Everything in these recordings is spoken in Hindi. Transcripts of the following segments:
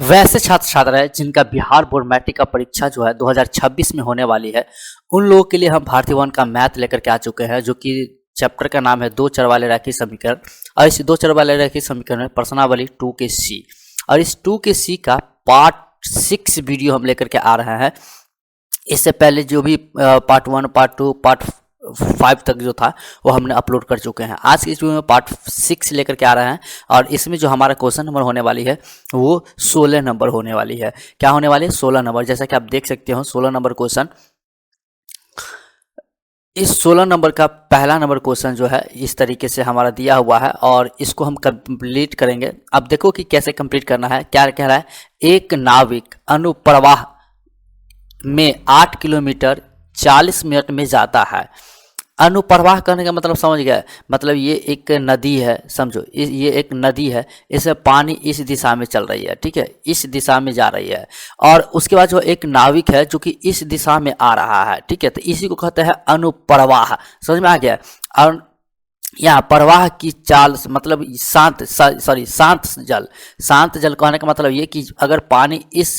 वैसे छात्र छात्राएं जिनका बिहार बोर्ड मैट्रिक का परीक्षा जो है 2026 में होने वाली है, उन लोगों के लिए हम भारतीय वन का मैथ लेकर के आ चुके हैं, जो कि चैप्टर का नाम है दो चर वाले रैखिक समीकरण। और इस दो चर वाले रैखिक समीकरण में प्रश्नावली 2 के सी, और इस 2 के सी का पार्ट 6 वीडियो हम लेकर के आ रहे हैं। इससे पहले जो भी पार्ट 1, पार्ट 2, पार्ट 5 तक जो था वो हमने अपलोड कर चुके हैं। आज की इस वीडियो में पार्ट 6 लेकर के आ रहे हैं, और इसमें जो हमारा क्वेश्चन नंबर होने वाली है वो 16 नंबर होने वाली है। क्या होने वाली है? 16 नंबर। जैसा कि आप देख सकते हो 16 नंबर क्वेश्चन। इस 16 नंबर का पहला नंबर क्वेश्चन जो है इस तरीके से हमारा दिया हुआ है, और इसको हम कंप्लीट करेंगे। अब देखो कि कैसे कंप्लीट करना है। क्या कह रहा है? एक नाविक अनुप्रवाह में 8 किलोमीटर 40 मिनट में जाता है। अनुप्रवाह करने का मतलब समझ गया? मतलब ये एक नदी है, समझो ये एक नदी है, इसमें पानी इस दिशा में चल रही है, ठीक है, इस दिशा में जा रही है। और उसके बाद जो एक नाविक है जो कि इस दिशा में आ रहा है, ठीक है, तो इसी को कहते हैं अनुप्रवाह। समझ में आ गया? और यहाँ प्रवाह की चाल मतलब शांत जल। शांत जल कहने का मतलब ये कि अगर पानी इस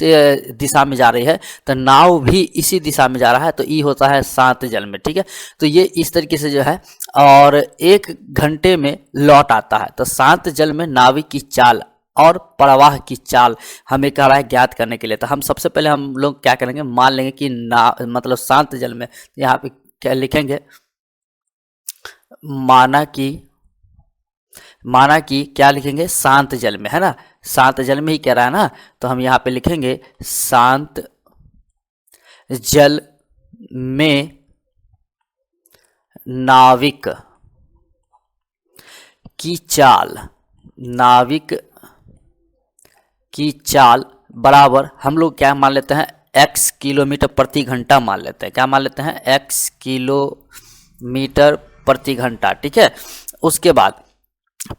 दिशा में जा रही है तो नाव भी इसी दिशा में जा रहा है, तो ये होता है शांत जल में, ठीक है। तो ये इस तरीके से जो है, और 1 घंटे में लौट आता है। तो शांत जल में नाविक की चाल और प्रवाह की चाल हमें कह रहा है ज्ञात करने के लिए। तो हम सबसे पहले हम लोग क्या करेंगे, मान लेंगे कि मतलब शांत जल में, यहाँ पे क्या लिखेंगे, माना कि क्या लिखेंगे, शांत जल में, है ना, शांत जल में ही कह रहा है ना, तो हम यहाँ पे लिखेंगे शांत जल में नाविक की चाल बराबर हम लोग क्या मान लेते हैं, x किलोमीटर प्रति घंटा मान लेते हैं। क्या मान लेते हैं? x किलोमीटर प्रति घंटा, ठीक है। उसके बाद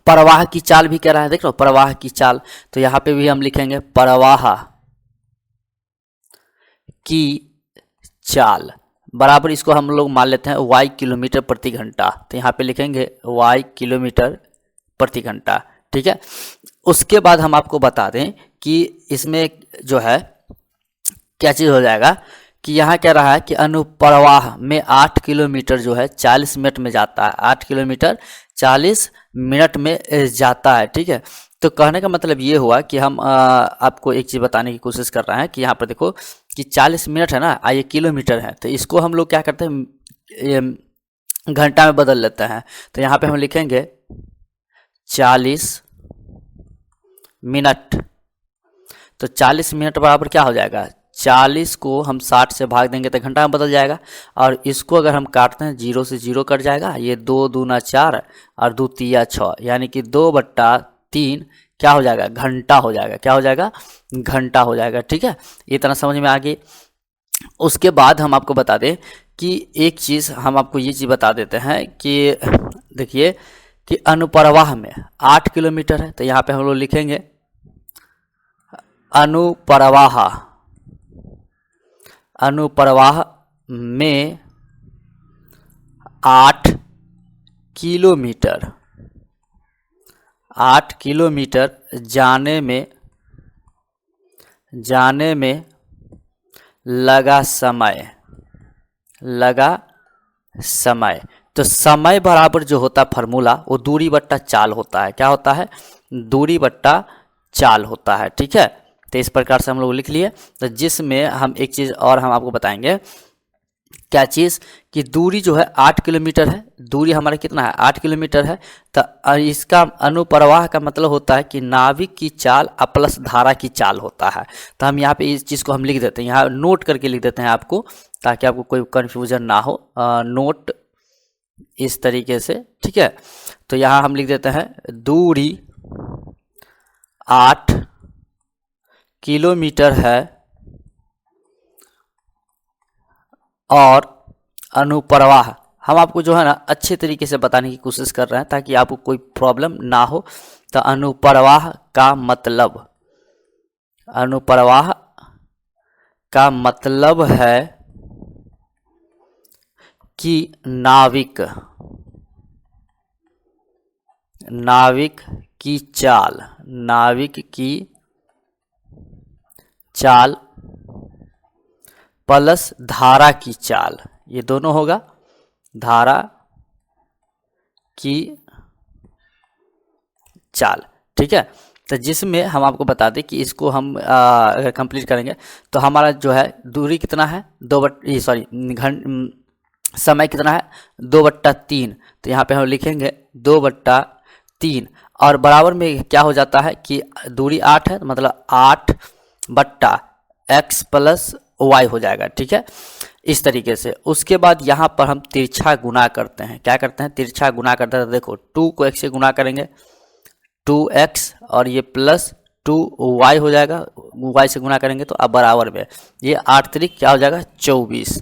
प्रवाह की चाल भी कह रहा है, देख लो प्रवाह की चाल, तो यहाँ पे भी हम लिखेंगे प्रवाह की चाल बराबर, इसको हम लोग मान लेते हैं y किलोमीटर प्रति घंटा, तो यहाँ पे लिखेंगे y किलोमीटर प्रति घंटा, ठीक है। उसके बाद हम आपको बता दें कि इसमें जो है क्या चीज़ हो जाएगा कि यहाँ कह रहा है कि अनुप्रवाह में 8 किलोमीटर जो है 40 मिनट में जाता है, 8 किलोमीटर 40 मिनट में जाता है, ठीक है। तो कहने का मतलब ये हुआ कि हम आपको एक चीज़ बताने की कोशिश कर रहे हैं कि यहाँ पर देखो कि 40 मिनट है ना, ये किलोमीटर है, तो इसको हम लोग क्या करते हैं, घंटा में बदल लेते हैं। तो यहाँ पे हम लिखेंगे 40 मिनट, तो 40 मिनट बराबर क्या हो जाएगा, 40 को हम 60 से भाग देंगे तो घंटा में बदल जाएगा। और इसको अगर हम काटते हैं 0 से 0 कट जाएगा, ये 2 दूना 4 और 2 तिया 6, यानी कि 2/3 क्या हो जाएगा, घंटा हो जाएगा। क्या हो जाएगा? घंटा हो जाएगा, ठीक है। ये तरह समझ में आ गई। उसके बाद हम आपको बता दें कि एक चीज़ हम आपको ये चीज़ बता देते हैं कि देखिए कि अनुप्रवाह में 8 किलोमीटर है, तो यहाँ पे हम लोग लिखेंगे अनुप्रवाह में 8 किलोमीटर जाने में लगा समय। तो समय बराबर जो होता है फार्मूला वो दूरी बट्टा चाल होता है। क्या होता है? दूरी बट्टा चाल होता है, ठीक है। तो इस प्रकार से हम लोग लिख लिए। तो जिसमें हम एक चीज़ और हम आपको बताएंगे, क्या चीज़ कि दूरी जो है 8 किलोमीटर है, दूरी हमारा कितना है, 8 किलोमीटर है। तो इसका अनुप्रवाह का मतलब होता है कि नाविक की चाल प्लस धारा की चाल होता है। तो हम यहाँ पे इस चीज़ को हम लिख देते हैं, यहाँ नोट करके लिख देते हैं आपको, ताकि आपको कोई कन्फ्यूजन ना हो। नोट इस तरीके से, ठीक है। तो यहाँ हम लिख देते हैं दूरी 8 किलोमीटर है और अनुप्रवाह, हम आपको जो है ना अच्छे तरीके से बताने की कोशिश कर रहे हैं ताकि आपको कोई प्रॉब्लम ना हो। तो अनुप्रवाह का मतलब है कि नाविक की चाल प्लस धारा की चाल, ये दोनों होगा धारा की चाल। ठीक है, तो जिसमें हम आपको बता दें कि इसको हम अगर कंप्लीट करेंगे तो हमारा जो है दूरी कितना है, समय कितना है 2/3। तो यहाँ पे हम लिखेंगे 2/3 और बराबर में क्या हो जाता है कि दूरी 8 है, मतलब 8/x प्लस y हो जाएगा। ठीक है, इस तरीके से। उसके बाद यहाँ पर हम तिरछा गुना करते हैं। क्या करते हैं, तिरछा गुना करते हैं। तो देखो 2 को x से गुना करेंगे 2x और ये प्लस 2y हो जाएगा, y से गुना करेंगे तो अब बराबर में ये 8 त्रिक क्या हो जाएगा 24।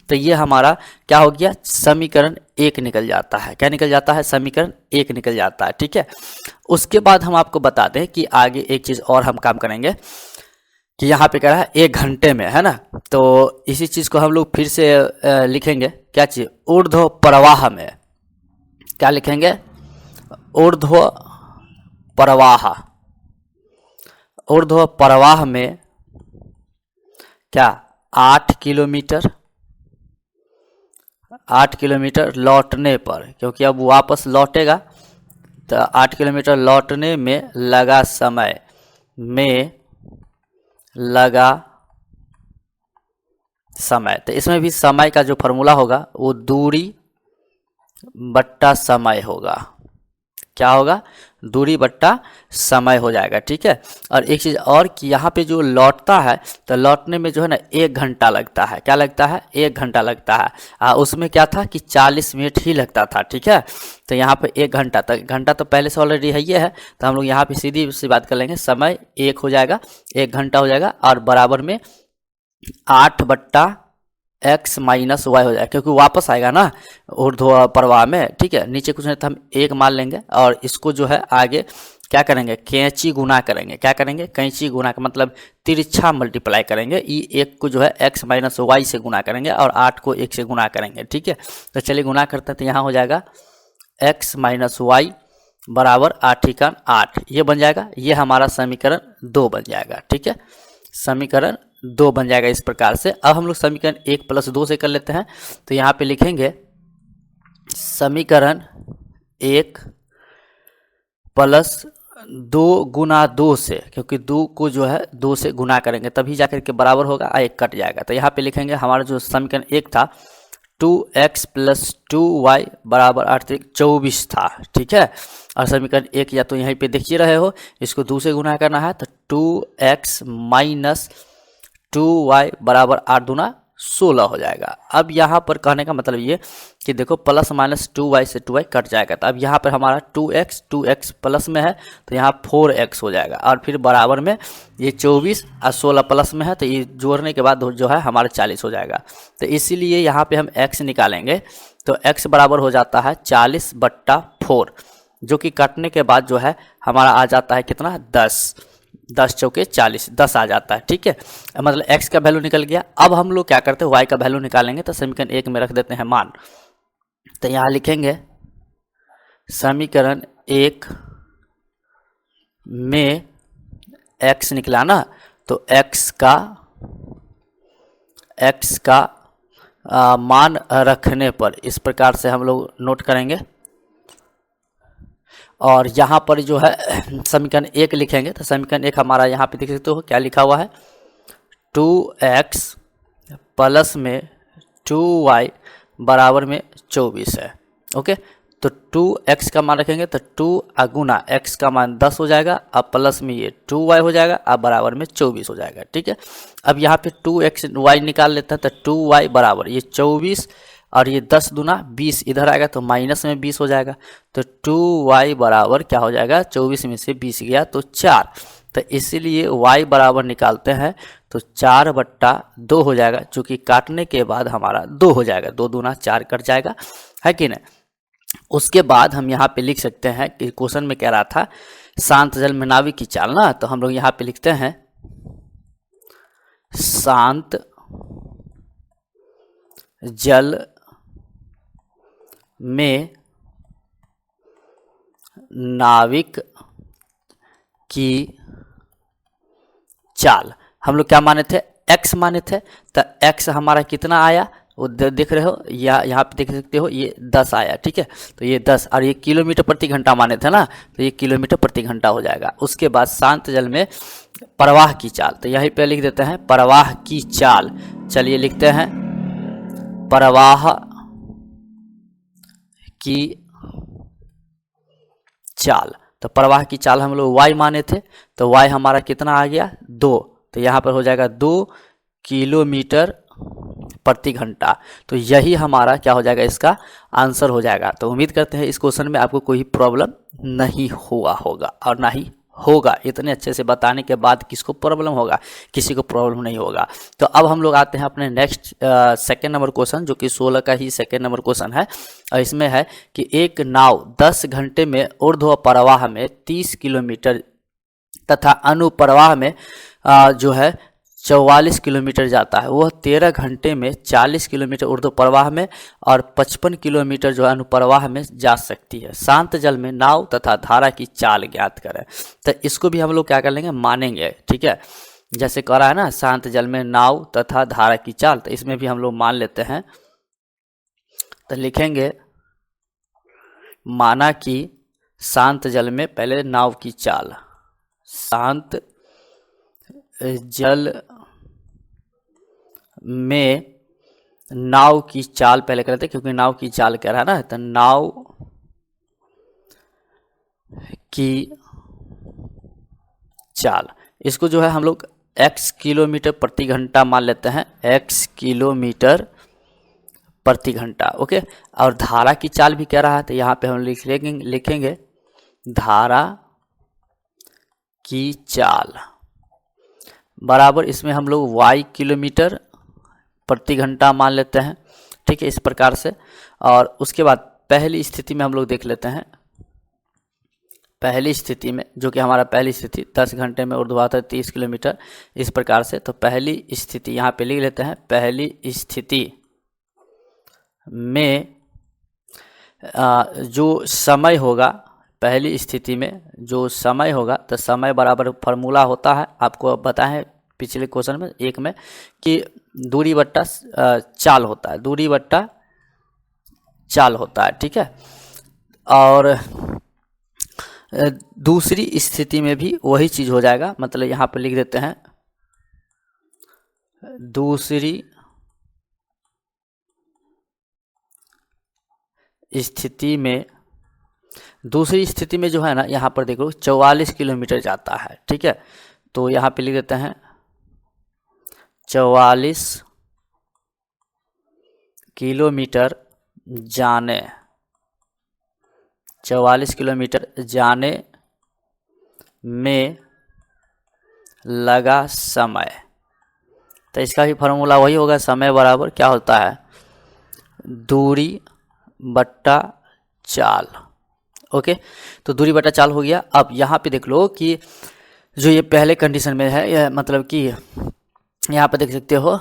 तो ये हमारा क्या हो गया, समीकरण 1 निकल जाता है। क्या निकल जाता है, समीकरण 1 निकल जाता है। ठीक है, उसके बाद हम आपको बताते हैं कि आगे एक चीज़ और हम काम करेंगे कि यहाँ पे क्या है 1 घंटे में, है ना। तो इसी चीज़ को हम लोग फिर से लिखेंगे, क्या चीज़, ऊर्ध्व प्रवाह में। क्या लिखेंगे, ऊर्ध्व प्रवाह। ऊर्ध्व प्रवाह में क्या 8 किलोमीटर लौटने पर, क्योंकि अब वापस लौटेगा तो 8 किलोमीटर लौटने में लगा समय तो इसमें भी समय का जो फॉर्मूला होगा वो दूरी बट्टा समय होगा। क्या होगा, दूरी बट्टा समय हो जाएगा। ठीक है, और एक चीज़ और कि यहाँ पे जो लौटता है तो लौटने में जो है ना 1 घंटा लगता है। क्या लगता है, 1 घंटा लगता है। उसमें क्या था कि 40 मिनट ही लगता था। ठीक है, तो यहाँ पे 1 घंटा, तो घंटा तो पहले से ऑलरेडी है, ये है। तो हम लोग यहाँ पे सीधी सी बात कर लेंगे, समय 1 हो जाएगा, 1 घंटा हो जाएगा और बराबर में 8/x माइनस y हो जाएगा, क्योंकि वापस आएगा ना ऊर्ध्व प्रवाह में। ठीक है, नीचे कुछ नहीं तो हम 1 मान लेंगे और इसको जो है आगे क्या करेंगे, कैंची गुना करेंगे। क्या करेंगे, कैंची गुना का मतलब तिरछा मल्टीप्लाई करेंगे। ई 1 को जो है x माइनस वाई से गुना करेंगे और 8 को 1 से गुना करेंगे। ठीक है, तो चलिए गुना करते हैं। तो यहाँ हो जाएगा x माइनस वाई बराबर 8×8, ये बन जाएगा। ये हमारा समीकरण 2 बन जाएगा। ठीक है, समीकरण 2 बन जाएगा इस प्रकार से। अब हम लोग समीकरण 1 + 2 से कर लेते हैं। तो यहाँ पे लिखेंगे समीकरण 1 + 2 गुना 2 से, क्योंकि 2 को जो है 2 से गुना करेंगे तभी जाकर के बराबर होगा, 1 कट जाएगा। तो यहाँ पे लिखेंगे हमारा जो समीकरण 1 था 2x + 2y बराबर 8 24 था। ठीक है, और समीकरण 1 या तो यहीं पे देख ही रहे हो, इसको 2 से गुना करना है तो 2x माइनस 2y बराबर 8 दूना 16 हो जाएगा। अब यहाँ पर कहने का मतलब ये कि देखो प्लस माइनस 2y से 2y कट जाएगा। तो अब यहाँ पर हमारा 2x प्लस में है तो यहाँ 4x हो जाएगा और फिर बराबर में ये 24 और 16 प्लस में है तो ये जोड़ने के बाद जो है हमारा 40 हो जाएगा। तो इसीलिए यहाँ पे हम x निकालेंगे तो x बराबर हो जाता है 40/4, जो कि कटने के बाद जो है हमारा आ जाता है कितना 10 चौके 40, 10 आ जाता है। ठीक है, मतलब x का वैल्यू निकल गया। अब हम लोग क्या करते हैं y का वैल्यू निकालेंगे। तो समीकरण 1 में रख देते हैं मान। तो यहाँ लिखेंगे समीकरण 1 में x निकला ना, तो x का मान रखने पर इस प्रकार से हम लोग नोट करेंगे। और यहाँ पर जो है समीकरण 1 लिखेंगे तो समीकरण 1 हमारा यहाँ पे देख सकते हो क्या लिखा हुआ है, 2x प्लस में 2y बराबर में 24 है। ओके, तो 2x का मान रखेंगे तो 2 गुना x का मान 10 हो जाएगा, अब प्लस में ये 2y हो जाएगा, अब बराबर में 24 हो जाएगा। ठीक है, अब यहाँ पे 2x y निकाल लेते हैं तो 2y बराबर ये 24 और ये 10 दूना 20 इधर आएगा तो माइनस में 20 हो जाएगा। तो 2y बराबर क्या हो जाएगा, 24 में से 20 गया तो 4। तो इसीलिए y बराबर निकालते हैं तो 4/2 हो जाएगा, चूँकि काटने के बाद हमारा 2 हो जाएगा, 2 दूना 4 कट जाएगा, है कि नहीं। उसके बाद हम यहाँ पे लिख सकते हैं कि क्वेश्चन में कह रहा था शांत जल में नाविक की चाल ना, तो हम लोग यहाँ पे लिखते हैं शांत जल में नाविक की चाल। हम लोग क्या माने थे, x माने थे। तो x हमारा कितना आया वो देख रहे हो, यहाँ पे देख सकते हो, ये 10 आया, ठीक है। तो ये 10 और ये किलोमीटर प्रति घंटा माने थे ना, तो ये किलोमीटर प्रति घंटा हो जाएगा। उसके बाद शांत जल में प्रवाह की चाल, तो यहीं पे लिख देते हैं प्रवाह की चाल। चलिए लिखते हैं प्रवाह की चाल। तो प्रवाह की चाल हम लोग y माने थे, तो y हमारा कितना आ गया 2, तो यहाँ पर हो जाएगा 2 किलोमीटर प्रति घंटा। तो यही हमारा क्या हो जाएगा, इसका आंसर हो जाएगा। तो उम्मीद करते हैं इस क्वेश्चन में आपको कोई प्रॉब्लम नहीं हुआ होगा और ना ही होगा। इतने अच्छे से बताने के बाद किसको प्रॉब्लम होगा, किसी को प्रॉब्लम नहीं होगा। तो अब हम लोग आते हैं अपने नेक्स्ट सेकेंड नंबर क्वेश्चन, जो कि 16 का ही सेकेंड नंबर क्वेश्चन है। और इसमें है कि एक नाव 10 घंटे में ऊर्ध्व प्रवाह में 30 किलोमीटर तथा अनुप्रवाह में जो है 44 किलोमीटर जाता है, वह 13 घंटे में 40 किलोमीटर ऊर्ध्व प्रवाह में और 55 किलोमीटर जो है अनुप्रवाह में जा सकती है। शांत जल में नाव तथा धारा की चाल ज्ञात करें। तो इसको भी हम लोग क्या कर लेंगे, मानेंगे, ठीक है। जैसे कह रहा है ना शांत जल में नाव तथा धारा की चाल, तो इसमें भी हम लोग मान लेते हैं। तो लिखेंगे माना कि शांत जल में पहले नाव की चाल, शांत जल में नाव की चाल पहले करते हैं, क्योंकि नाव की चाल कह रहा है ना, तो नाव की चाल, इसको जो है हम लोग x किलोमीटर प्रति घंटा मान लेते हैं, x किलोमीटर प्रति घंटा, ओके। और धारा की चाल भी कह रहा है, तो यहाँ पे हम लिखेंगे धारा की चाल बराबर, इसमें हम लोग y किलोमीटर प्रति घंटा मान लेते हैं, ठीक है, इस प्रकार से। और उसके बाद पहली स्थिति में हम लोग देख लेते हैं, पहली स्थिति में जो कि हमारा पहली स्थिति 10 घंटे में ऊर्ध्वाधर 30 किलोमीटर, इस प्रकार से। तो पहली स्थिति यहाँ पे लिख लेते हैं, पहली स्थिति में जो समय होगा, पहली स्थिति में जो समय होगा, तो समय बराबर फार्मूला होता है, आपको बताएं पिछले क्वेश्चन में एक में, कि दूरी बट्टा चाल होता है, दूरी बट्टा चाल होता है, ठीक है। और दूसरी स्थिति में भी वही चीज हो जाएगा, मतलब यहाँ पे लिख देते हैं दूसरी स्थिति में, दूसरी स्थिति में जो है ना, यहाँ पर देखो 44 किलोमीटर जाता है, ठीक है। तो यहाँ पे लिख देते हैं 44 किलोमीटर जाने, 44 किलोमीटर जाने में लगा समय। तो इसका भी फार्मूला वही होगा, समय बराबर क्या होता है, दूरी बट्टा चाल, ओके। तो दूरी बट्टा चाल हो गया। अब यहाँ पे देख लो कि जो ये पहले कंडीशन में है, यह मतलब कि यहाँ पे देख सकते हो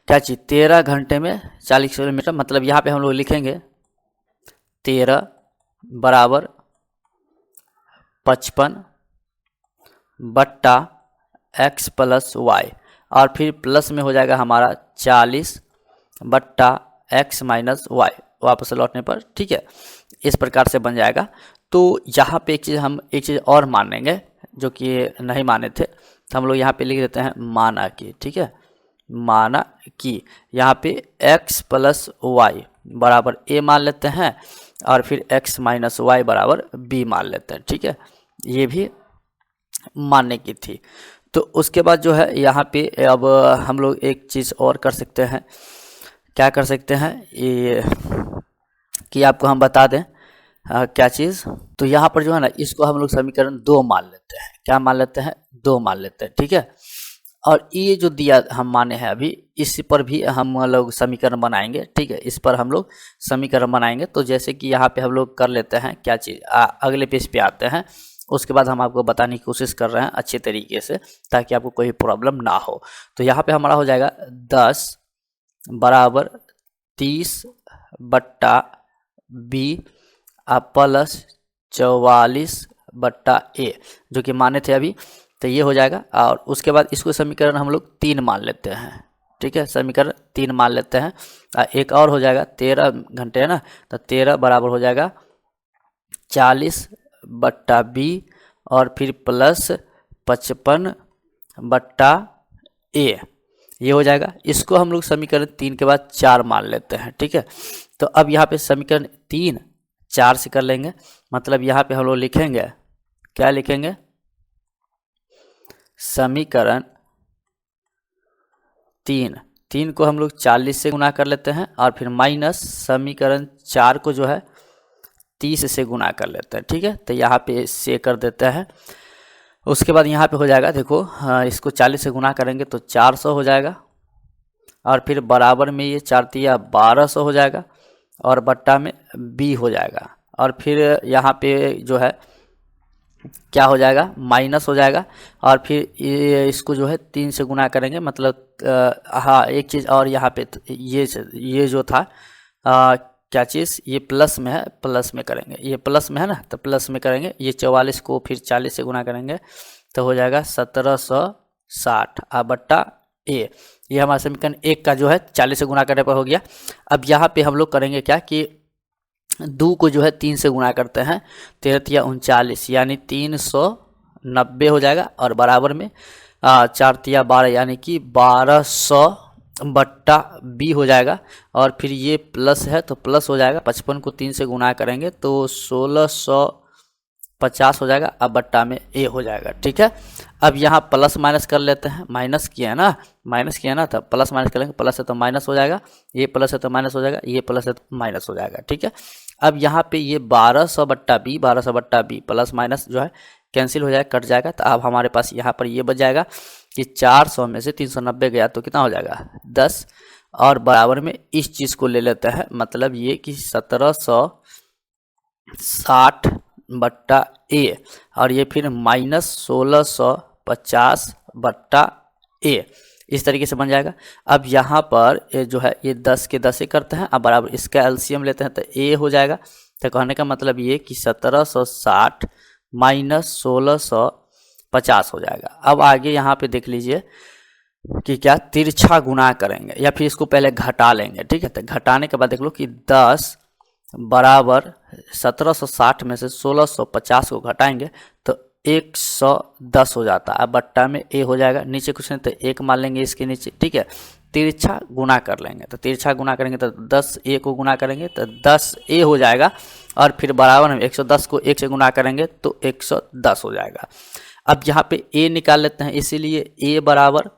क्या चीज़, 13 घंटे में 40 किलोमीटर, मतलब यहाँ पे हम लोग लिखेंगे 13 बराबर 55 बट्टा x प्लस वाई, और फिर प्लस में हो जाएगा हमारा 40 बट्टा x माइनस वाई वापस लौटने पर, ठीक है, इस प्रकार से बन जाएगा। तो यहाँ पे एक चीज़ और मान लेंगे जो कि नहीं माने थे, तो हम लोग यहाँ पे लिख देते हैं माना कि, ठीक है, माना कि यहाँ पे x प्लस वाई बराबर a मान लेते हैं, और फिर x माइनस वाई बराबर b मान लेते हैं, ठीक है, ये भी मानने की थी। तो उसके बाद जो है यहाँ पे अब हम लोग एक चीज़ और कर सकते हैं, क्या कर सकते हैं, ये कि आपको हम बता दें क्या चीज़। तो यहाँ पर जो है ना, इसको हम लोग समीकरण 2 मान लेते हैं, क्या मान लेते हैं, 2 मान लेते हैं, ठीक है। और ये जो दिया हम माने हैं अभी, इस पर भी हम लोग समीकरण बनाएंगे, ठीक है, इस पर हम लोग समीकरण बनाएंगे। तो जैसे कि यहाँ पे हम लोग कर लेते हैं क्या चीज़, अगले पेज पे आते हैं, उसके बाद हम आपको बताने की कोशिश कर रहे हैं अच्छे तरीके से, ताकि आपको कोई प्रॉब्लम ना हो। तो यहाँ पे हमारा हो जाएगा 10 बराबर 30 बट्टा बी प्लस 44 बट्टा ए, जो कि माने थे अभी तो ये हो जाएगा। और उसके बाद इसको समीकरण हम लोग 3 मान लेते हैं, ठीक है, समीकरण 3 मान लेते हैं। एक और हो जाएगा 13 घंटे है ना, तो 13 बराबर हो जाएगा 40/b और फिर प्लस 55/a, ये हो जाएगा। इसको हम लोग समीकरण 3 के बाद 4 मान लेते हैं, ठीक है। तो अब यहाँ पे समीकरण 3 4 से कर लेंगे, मतलब यहाँ पे हम लोग लिखेंगे, क्या लिखेंगे, समीकरण 3 को हम लोग 40 से गुना कर लेते हैं और फिर माइनस समीकरण 4 को जो है 30 से गुना कर लेते हैं, ठीक है। तो यहाँ पे से कर देते हैं। उसके बाद यहाँ पे हो जाएगा, देखो इसको 40 से गुना करेंगे तो 400 हो जाएगा और फिर बराबर में ये 4 तिया 1200 हो जाएगा और बट्टा में b हो जाएगा। और फिर यहाँ पे जो है क्या हो जाएगा, माइनस हो जाएगा और फिर ये इसको जो है 3 से गुना करेंगे, मतलब हाँ एक चीज़ और यहाँ पे ये जो था क्या चीज़, ये प्लस में है, प्लस में करेंगे, ये प्लस में है ना, तो प्लस में करेंगे। ये 44 को फिर 40 से गुना करेंगे तो हो जाएगा 1760 बट्टा ए। ये हमारा समीकरण 1 का जो है 40 से गुना करने पर हो गया। अब यहाँ पे हम लोग करेंगे क्या कि 2 को जो है 3 से गुना करते हैं, 13 तिया 39 यानी 390 हो जाएगा और बराबर में 4 तिया 12 यानी कि 1200/b हो जाएगा। और फिर ये प्लस है तो प्लस हो जाएगा, 55 को 3 से गुना करेंगे तो 1650 हो जाएगा, अब बट्टा में a हो जाएगा, ठीक है। अब यहाँ प्लस माइनस कर लेते हैं, माइनस किया है ना, माइनस किया ना, तो प्लस माइनस करेंगे, प्लस है तो माइनस हो जाएगा, ये प्लस है तो माइनस हो जाएगा, ये प्लस है तो माइनस हो जाएगा, ठीक है। अब यहाँ पे ये 1200/b 1200/b प्लस माइनस जो है कैंसिल हो जाएगा, कट जाएगा। तो अब हमारे पास यहाँ पर ये बच जाएगा कि 400 में से 390 गया तो कितना हो जाएगा 10 और बराबर में इस चीज़ को ले लेते हैं, मतलब ये कि 1760/a और ये फिर माइनस 1650/a, इस तरीके से बन जाएगा। अब यहाँ पर ये जो है ये 10 के 10 करते हैं, अब बराबर इसका एलसीएम लेते हैं तो a हो जाएगा। तो कहने का मतलब ये कि 1760 माइनस 1650 हो जाएगा। अब आगे यहाँ पे देख लीजिए कि क्या तिरछा गुना करेंगे या फिर इसको पहले घटा लेंगे, ठीक है। तो घटाने के बाद देख लो कि 10 बराबर 1760 में से 1650 को घटाएंगे तो 110 हो जाता है, अब बट्टा में a हो जाएगा, नीचे कुछ नहीं तो 1 मान लेंगे इसके नीचे, ठीक है। तिरछा गुना कर लेंगे, तो तिरछा गुना करेंगे तो 10 a को गुना करेंगे तो 10 a हो जाएगा और फिर बराबर में 110 को 1 से गुना करेंगे तो 110 हो जाएगा। अब यहाँ पे a निकाल लेते हैं, इसीलिए a बराबर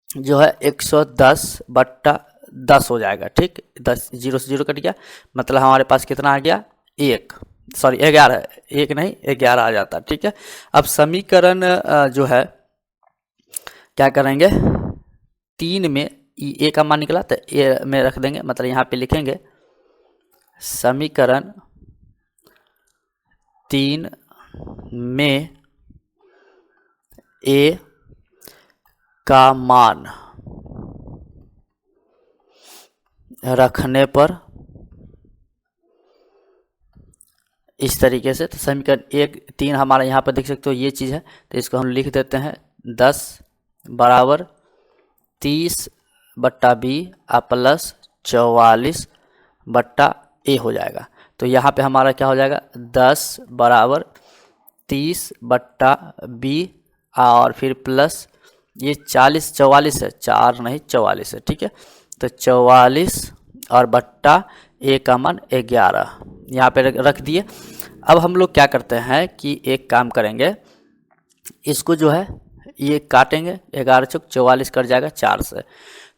जो है 110/10 हो जाएगा, ठीक। 10 0 से 0 कट गया, मतलब हमारे पास कितना आ गया 1, सॉरी 11, 1 नहीं 11 आ जाता, ठीक है। अब समीकरण जो है क्या करेंगे, 3 में a का मान निकला तो a में रख देंगे, मतलब यहाँ पे लिखेंगे समीकरण 3 में a का मान रखने पर इस तरीके से, तो समीकरण 3 हमारा यहाँ पर देख सकते हो ये चीज़ है, तो इसको हम लिख देते हैं 10 बराबर 30/b प्लस 44/a हो जाएगा। तो यहाँ पे हमारा क्या हो जाएगा 10 बराबर 30/b और फिर प्लस ये 44 है, 4 नहीं 44 है, ठीक है। तो 44 और बट्टा a का मान 11 यहाँ पे रख दिए। अब हम लोग क्या करते हैं कि एक काम करेंगे, इसको जो है ये काटेंगे, 11 चौक 44 कट जाएगा 4 से,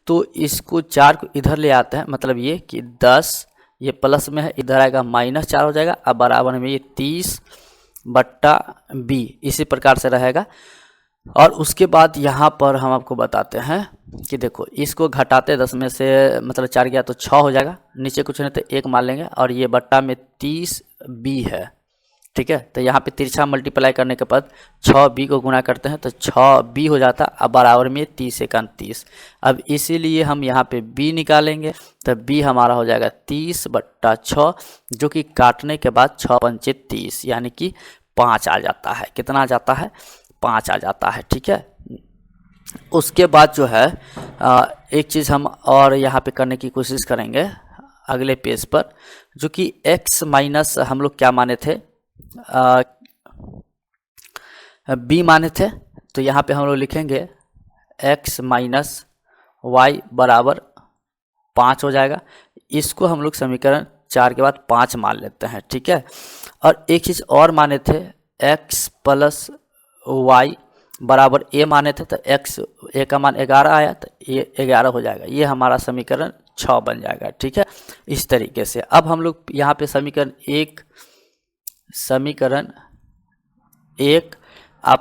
तो इसको 4 को इधर ले आते हैं, मतलब ये कि 10 ये प्लस में है, इधर आएगा -4 हो जाएगा, अब बराबर में ये 30/b इसी प्रकार से रहेगा। और उसके बाद यहाँ पर हम आपको बताते हैं कि देखो इसको घटाते 10 में से मतलब 4 गया तो 6 हो जाएगा, नीचे कुछ नहीं तो 1 मान लेंगे और ये बट्टा में 30b है, ठीक है। तो यहाँ पे तिरछा मल्टीप्लाई करने के बाद 6b को गुना करते हैं तो 6b हो जाता, अब बराबर में 30 × 30। अब इसीलिए हम यहाँ पे b निकालेंगे, तो b हमारा हो जाएगा 30/6 जो कि काटने के बाद 6 × 5 = 30 यानी कि 5 आ जाता है। कितना आ जाता है 5 आ जाता है। ठीक है, उसके बाद जो है एक चीज़ हम और यहाँ पे करने की कोशिश करेंगे अगले पेज पर, जो कि x माइनस हम लोग क्या माने थे, b माने थे। तो यहाँ पे हम लोग लिखेंगे x माइनस वाई बराबर 5 हो जाएगा। इसको हम लोग समीकरण 4 के बाद 5 मान लेते हैं। ठीक है, और एक चीज़ और माने थे, x प्लस वाई बराबर a माने थे, तो x a का मान 11 आया तो ये 11 हो जाएगा। ये हमारा समीकरण 6 बन जाएगा। ठीक है, इस तरीके से अब हम लोग यहाँ पे समीकरण 1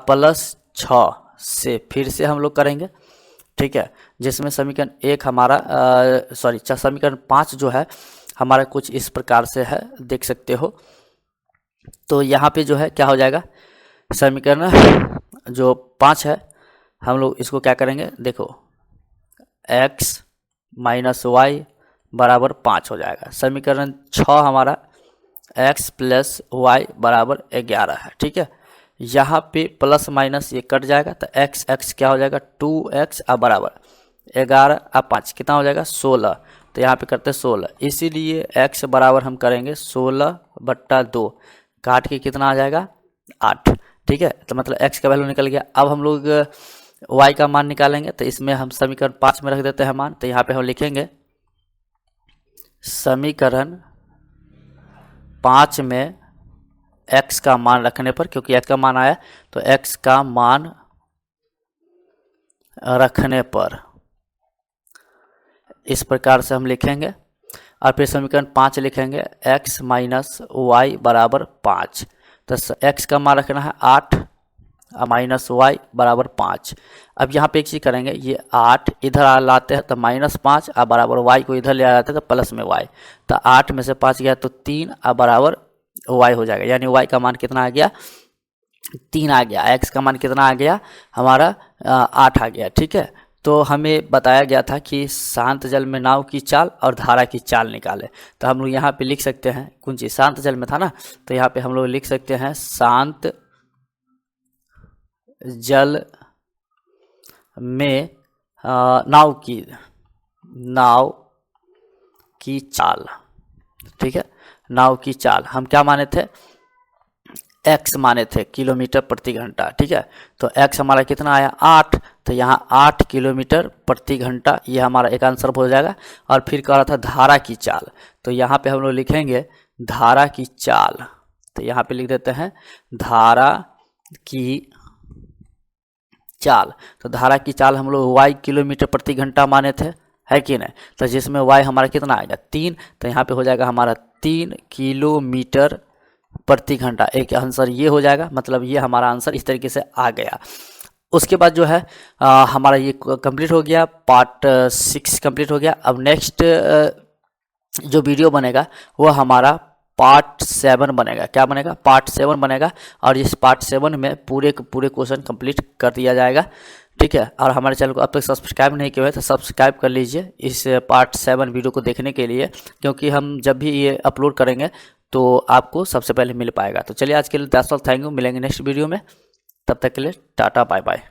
प्लस 6 से फिर से हम लोग करेंगे। ठीक है, जिसमें समीकरण 1 हमारा समीकरण 5 जो है हमारा कुछ इस प्रकार से है, देख सकते हो। तो यहाँ पे जो है क्या हो जाएगा, समीकरण जो 5 है हम लोग इसको क्या करेंगे, देखो x माइनस वाई बराबर 5 हो जाएगा। समीकरण 6 हमारा x प्लस वाई बराबर 11 है। ठीक है, यहाँ पे प्लस माइनस ये कट जाएगा तो x क्या हो जाएगा 2x बराबर 11 5 कितना हो जाएगा 16। तो यहाँ पे करते हैं 16, इसीलिए x बराबर हम करेंगे 16/2, काट के कितना आ जाएगा 8। ठीक है, तो मतलब x का वैल्यू निकल गया। अब हम लोग y का मान निकालेंगे, तो इसमें हम समीकरण 5 में रख देते हैं मान। तो यहाँ पे हम लिखेंगे समीकरण 5 में x का मान रखने पर, क्योंकि x का मान आया तो x का मान रखने पर इस प्रकार से हम लिखेंगे। और फिर समीकरण 5 लिखेंगे x माइनस वाई बराबर 5। तो x का मान रखना है 8 माइनस वाई बराबर 5। अब यहाँ पे एक चीज़ करेंगे, ये 8 इधर लाते हैं तो -5 बराबर y को इधर ले आ जाते हैं तो प्लस में y। तो 8 में से 5 गया तो 3 बराबर y हो जाएगा, यानी y का मान कितना आ गया 3 आ गया। x का मान कितना आ गया हमारा 8 आ गया। ठीक है, तो हमें बताया गया था कि शांत जल में नाव की चाल और धारा की चाल निकाले। तो हम लोग यहाँ पे लिख सकते हैं, कौन चीज़ शांत जल में था ना, तो यहाँ पे हम लोग लिख सकते हैं शांत जल में नाव की चाल। ठीक है, नाव की चाल हम क्या माने थे, x माने थे किलोमीटर प्रति घंटा। ठीक है, तो x हमारा कितना आया 8, तो यहाँ 8 किलोमीटर प्रति घंटा, ये हमारा एक आंसर हो जाएगा। और फिर कह रहा था धारा की चाल, तो यहाँ पे हम लोग लिखेंगे धारा की चाल। तो यहाँ पे लिख देते हैं धारा की चाल। तो धारा की चाल हम लोग y किलोमीटर प्रति घंटा माने थे, है कि नहीं। तो जिसमें y हमारा कितना आएगा 3, तो यहाँ पे हो जाएगा हमारा 3 किलोमीटर प्रति घंटा। एक आंसर ये हो जाएगा, मतलब ये हमारा आंसर इस तरीके से आ गया। उसके बाद जो है हमारा ये कंप्लीट हो गया, पार्ट 6 कंप्लीट हो गया। अब नेक्स्ट जो वीडियो बनेगा वो हमारा पार्ट 7 बनेगा। क्या बनेगा, पार्ट 7 बनेगा। और इस पार्ट 7 में पूरे क्वेश्चन कंप्लीट कर दिया जाएगा। ठीक है, और हमारे चैनल को अब तक सब्सक्राइब नहीं किए हुए तो सब्सक्राइब कर लीजिए इस पार्ट 7 वीडियो को देखने के लिए, क्योंकि हम जब भी ये अपलोड करेंगे तो आपको सबसे पहले मिल पाएगा। तो चलिए आज के लिए दैट्स ऑल, थैंक यू, मिलेंगे नेक्स्ट वीडियो में, तब तक के लिए टाटा बाय बाय।